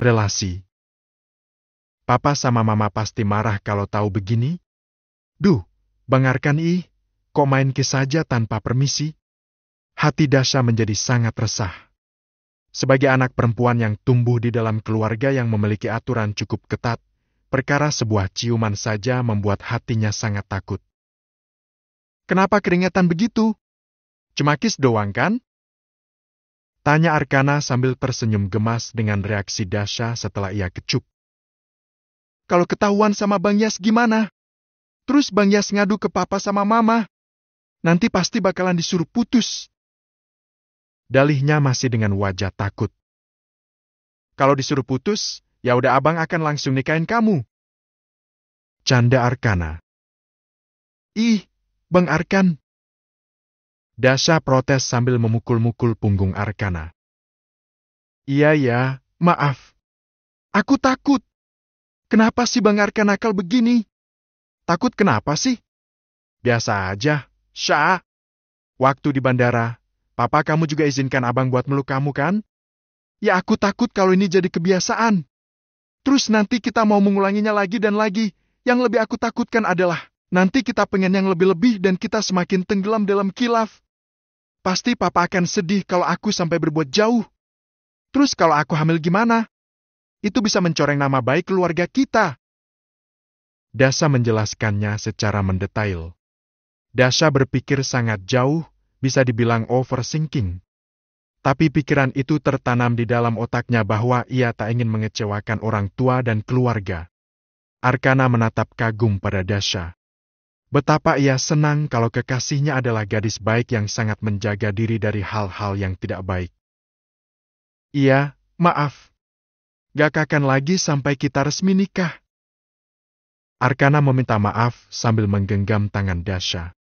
relasi. Papa sama Mama pasti marah kalau tahu begini. Duh, Bang Arkan kok main ke saja tanpa permisi? Hati Dasha menjadi sangat resah. Sebagai anak perempuan yang tumbuh di dalam keluarga yang memiliki aturan cukup ketat, perkara sebuah ciuman saja membuat hatinya sangat takut. Kenapa keringetan begitu? Cuma kiss doang kan? Tanya Arkana sambil tersenyum gemas dengan reaksi Dasha setelah ia kecup. Kalau ketahuan sama Bang Yas gimana? Terus Bang Yas ngadu ke Papa sama Mama. Nanti pasti bakalan disuruh putus. Dalihnya masih dengan wajah takut. Kalau disuruh putus, ya udah abang akan langsung nikahin kamu. Canda Arkana. Bang Arkan. Dasha protes sambil memukul-mukul punggung Arkana. Iya, maaf. Aku takut. Kenapa sih Bang Arkan nakal begini? Takut kenapa sih? Biasa aja, Sya. Waktu di bandara, Papa kamu juga izinkan abang buat meluk kamu kan? Ya aku takut kalau ini jadi kebiasaan. Terus nanti kita mau mengulanginya lagi dan lagi. Yang lebih aku takutkan adalah, nanti kita pengen yang lebih-lebih dan kita semakin tenggelam dalam khilaf. Pasti Papa akan sedih kalau aku sampai berbuat jauh. Terus kalau aku hamil gimana? Itu bisa mencoreng nama baik keluarga kita. Dasha menjelaskannya secara mendetail. Dasha berpikir sangat jauh, bisa dibilang overthinking. Tapi pikiran itu tertanam di dalam otaknya bahwa ia tak ingin mengecewakan orang tua dan keluarga. Arkana menatap kagum pada Dasha. Betapa ia senang kalau kekasihnya adalah gadis baik yang sangat menjaga diri dari hal-hal yang tidak baik. Iya, maaf. Gak akan lagi sampai kita resmi nikah. Arkana meminta maaf sambil menggenggam tangan Dasha.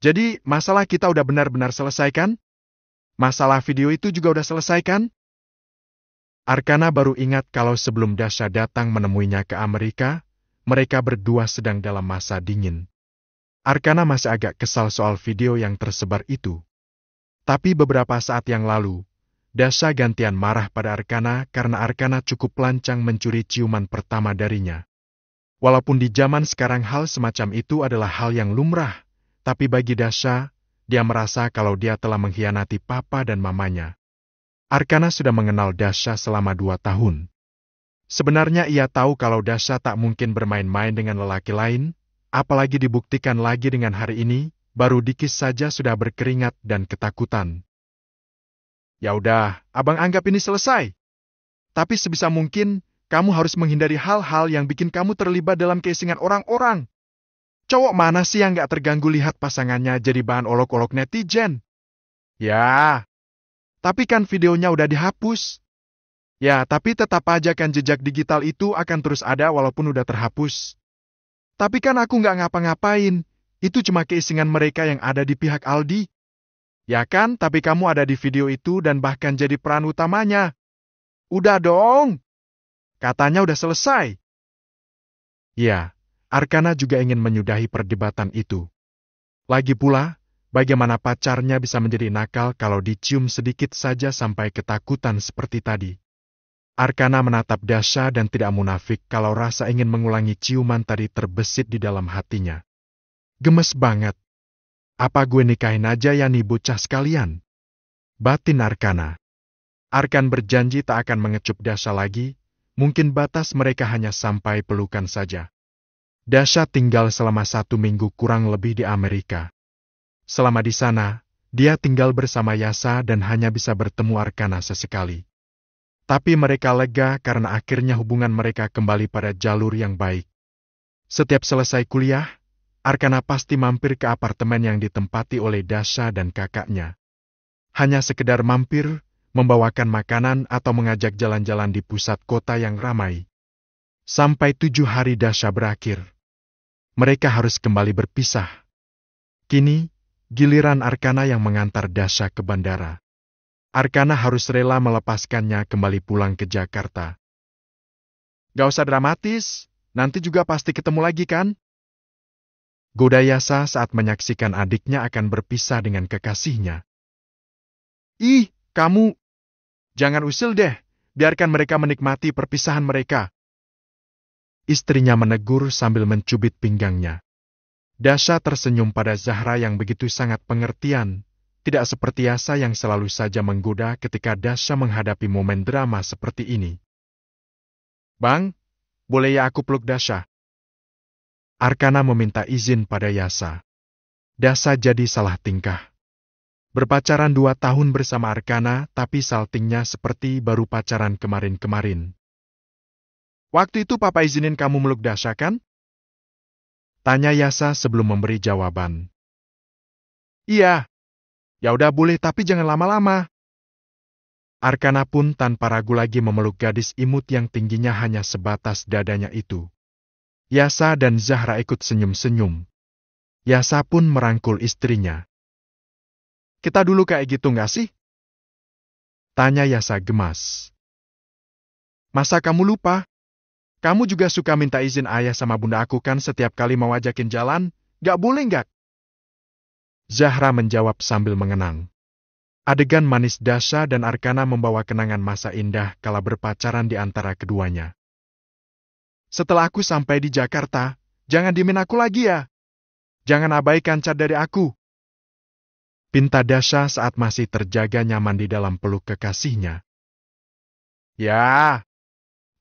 Jadi, masalah kita udah benar-benar selesai kan? Masalah video itu juga udah selesai kan? Arkana baru ingat kalau sebelum Dasha datang menemuinya ke Amerika, mereka berdua sedang dalam masa dingin. Arkana masih agak kesal soal video yang tersebar itu. Tapi beberapa saat yang lalu, Dasha gantian marah pada Arkana karena Arkana cukup lancang mencuri ciuman pertama darinya. Walaupun di zaman sekarang hal semacam itu adalah hal yang lumrah, tapi bagi Dasha, dia merasa kalau dia telah mengkhianati Papa dan Mamanya. Arkana sudah mengenal Dasha selama 2 tahun. Sebenarnya ia tahu kalau Dasha tak mungkin bermain-main dengan lelaki lain, apalagi dibuktikan lagi dengan hari ini, baru dikit saja sudah berkeringat dan ketakutan. Ya udah, abang anggap ini selesai. Tapi sebisa mungkin, kamu harus menghindari hal-hal yang bikin kamu terlibat dalam keisingan orang-orang. Cowok mana sih yang gak terganggu lihat pasangannya jadi bahan olok-olok netizen? Ya, tapi kan videonya udah dihapus. Ya, tapi tetap aja kan jejak digital itu akan terus ada walaupun udah terhapus. Tapi kan aku gak ngapa-ngapain. Itu cuma keisingan mereka yang ada di pihak Aldi. Ya kan, tapi kamu ada di video itu dan bahkan jadi peran utamanya. Udah dong. Katanya udah selesai. Ya, Arkana juga ingin menyudahi perdebatan itu. Lagi pula, bagaimana pacarnya bisa menjadi nakal kalau dicium sedikit saja sampai ketakutan seperti tadi. Arkana menatap Dasha dan tidak munafik kalau rasa ingin mengulangi ciuman tadi terbesit di dalam hatinya. Gemes banget. Apa gue nikahin aja ya nih bocah sekalian? Batin Arkana. Arkan berjanji tak akan mengecup Dasha lagi, mungkin batas mereka hanya sampai pelukan saja. Dasha tinggal selama 1 minggu kurang lebih di Amerika. Selama di sana, dia tinggal bersama Yasa dan hanya bisa bertemu Arkana sesekali. Tapi mereka lega karena akhirnya hubungan mereka kembali pada jalur yang baik. Setiap selesai kuliah, Arkana pasti mampir ke apartemen yang ditempati oleh Dasha dan kakaknya. Hanya sekedar mampir, membawakan makanan atau mengajak jalan-jalan di pusat kota yang ramai. Sampai 7 hari Dasha berakhir. Mereka harus kembali berpisah. Kini, giliran Arkana yang mengantar Dasha ke bandara. Arkana harus rela melepaskannya kembali pulang ke Jakarta. Gak usah dramatis, nanti juga pasti ketemu lagi kan? Goda Yasa saat menyaksikan adiknya akan berpisah dengan kekasihnya. Kamu! Jangan usil deh, biarkan mereka menikmati perpisahan mereka. Istrinya menegur sambil mencubit pinggangnya. Dasha tersenyum pada Zahra yang begitu sangat pengertian, tidak seperti Yasa yang selalu saja menggoda ketika Dasha menghadapi momen drama seperti ini. Bang, boleh ya aku peluk Dasha? Arkana meminta izin pada Yasa. Dasha jadi salah tingkah. Berpacaran 2 tahun bersama Arkana, tapi saltingnya seperti baru pacaran kemarin-kemarin. Waktu itu papa izinin kamu meluk Dasha kan? Tanya Yasa sebelum memberi jawaban. Iya. Ya udah boleh tapi jangan lama-lama. Arkana pun tanpa ragu lagi memeluk gadis imut yang tingginya hanya sebatas dadanya itu. Yasa dan Zahra ikut senyum-senyum. Yasa pun merangkul istrinya. Kita dulu kayak gitu nggak sih? Tanya Yasa gemas. Masa kamu lupa? Kamu juga suka minta izin ayah sama bunda aku kan setiap kali mau ajakin jalan? Gak boleh nggak? Zahra menjawab sambil mengenang. Adegan manis Dasha dan Arkana membawa kenangan masa indah kala berpacaran di antara keduanya. Setelah aku sampai di Jakarta, jangan diemin aku lagi ya. Jangan abaikan cat dari aku. Pinta Dasha saat masih terjaga nyaman di dalam peluk kekasihnya. Ya.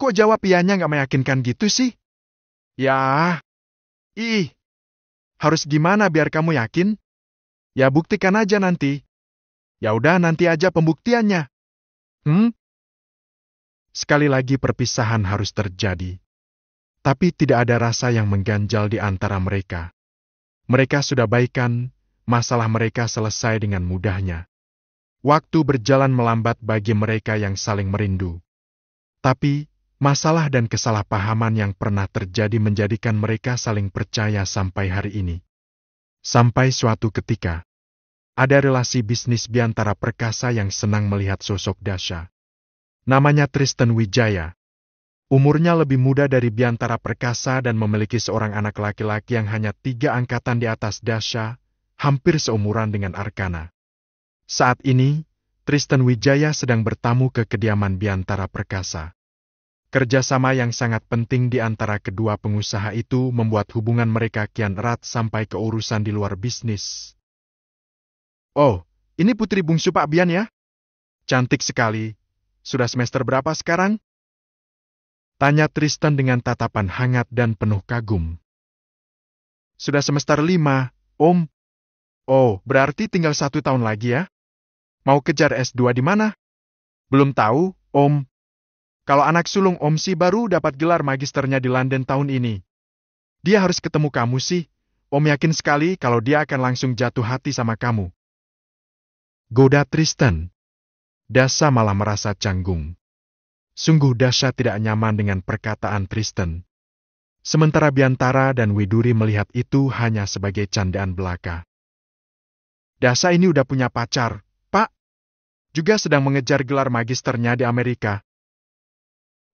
Kok jawab iyanya nggak meyakinkan gitu sih? Ya, harus gimana biar kamu yakin? Ya buktikan aja nanti. Ya udah nanti aja pembuktiannya. Sekali lagi perpisahan harus terjadi. Tapi tidak ada rasa yang mengganjal di antara mereka. Mereka sudah baikan, masalah mereka selesai dengan mudahnya. Waktu berjalan melambat bagi mereka yang saling merindu. Tapi, masalah dan kesalahpahaman yang pernah terjadi menjadikan mereka saling percaya sampai hari ini. Sampai suatu ketika, ada relasi bisnis Biantara Perkasa yang senang melihat sosok Dasha. Namanya Tristan Wijaya. Umurnya lebih muda dari Biantara Perkasa dan memiliki seorang anak laki-laki yang hanya 3 angkatan di atas Dasha, hampir seumuran dengan Arkana. Saat ini, Tristan Wijaya sedang bertamu ke kediaman Biantara Perkasa. Kerjasama yang sangat penting di antara kedua pengusaha itu membuat hubungan mereka kian erat sampai ke urusan di luar bisnis. Oh, ini putri bungsu Pak Bian ya? Cantik sekali. Sudah semester berapa sekarang? Tanya Tristan dengan tatapan hangat dan penuh kagum. Sudah semester 5, Om. Oh, berarti tinggal 1 tahun lagi ya? Mau kejar S2 di mana? Belum tahu, Om. Kalau anak sulung Om sih baru dapat gelar magisternya di London tahun ini. Dia harus ketemu kamu sih. Om yakin sekali kalau dia akan langsung jatuh hati sama kamu. Goda Tristan. Dasha malah merasa canggung. Sungguh Dasha tidak nyaman dengan perkataan Tristan. Sementara Biantara dan Widuri melihat itu hanya sebagai candaan belaka. Dasha ini udah punya pacar, Pak. Juga sedang mengejar gelar magisternya di Amerika.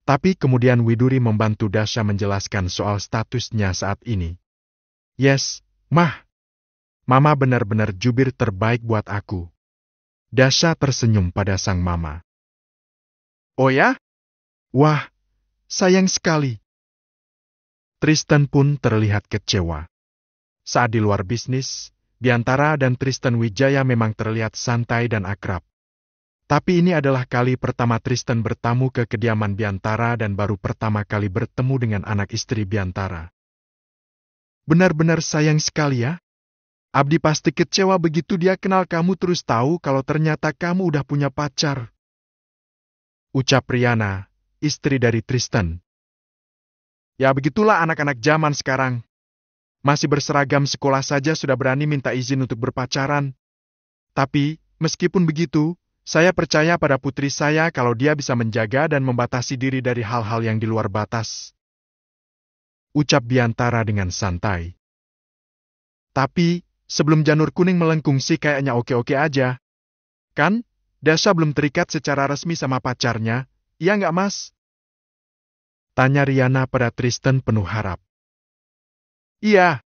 Tapi kemudian Widuri membantu Dasha menjelaskan soal statusnya saat ini. Yes, Mah. Mama benar-benar jubir terbaik buat aku. Dasha tersenyum pada sang mama. Oh ya? Wah, sayang sekali. Tristan pun terlihat kecewa. Saat di luar bisnis, Biantara dan Tristan Wijaya memang terlihat santai dan akrab. Tapi ini adalah kali pertama Tristan bertamu ke kediaman Biantara dan baru pertama kali bertemu dengan anak istri Biantara. Benar-benar sayang sekali ya. Abdi pasti kecewa begitu dia kenal kamu terus tahu kalau ternyata kamu udah punya pacar. Ucap Riana, istri dari Tristan. Ya begitulah anak-anak zaman sekarang. Masih berseragam sekolah saja sudah berani minta izin untuk berpacaran. Tapi, meskipun begitu, saya percaya pada putri saya kalau dia bisa menjaga dan membatasi diri dari hal-hal yang di luar batas. Ucap Biantara dengan santai. Tapi, sebelum janur kuning melengkung sih kayaknya oke-oke aja. Kan, Dasha belum terikat secara resmi sama pacarnya, iya nggak mas? Tanya Riana pada Tristan penuh harap. Iya.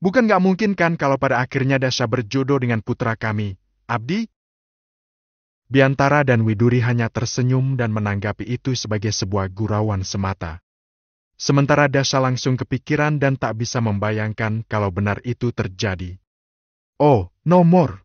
Bukan nggak mungkin kan kalau pada akhirnya Dasha berjodoh dengan putra kami, Abdi? Biantara dan Widuri hanya tersenyum dan menanggapi itu sebagai sebuah gurauan semata. Sementara Dasha langsung kepikiran dan tak bisa membayangkan kalau benar itu terjadi. Oh, no more.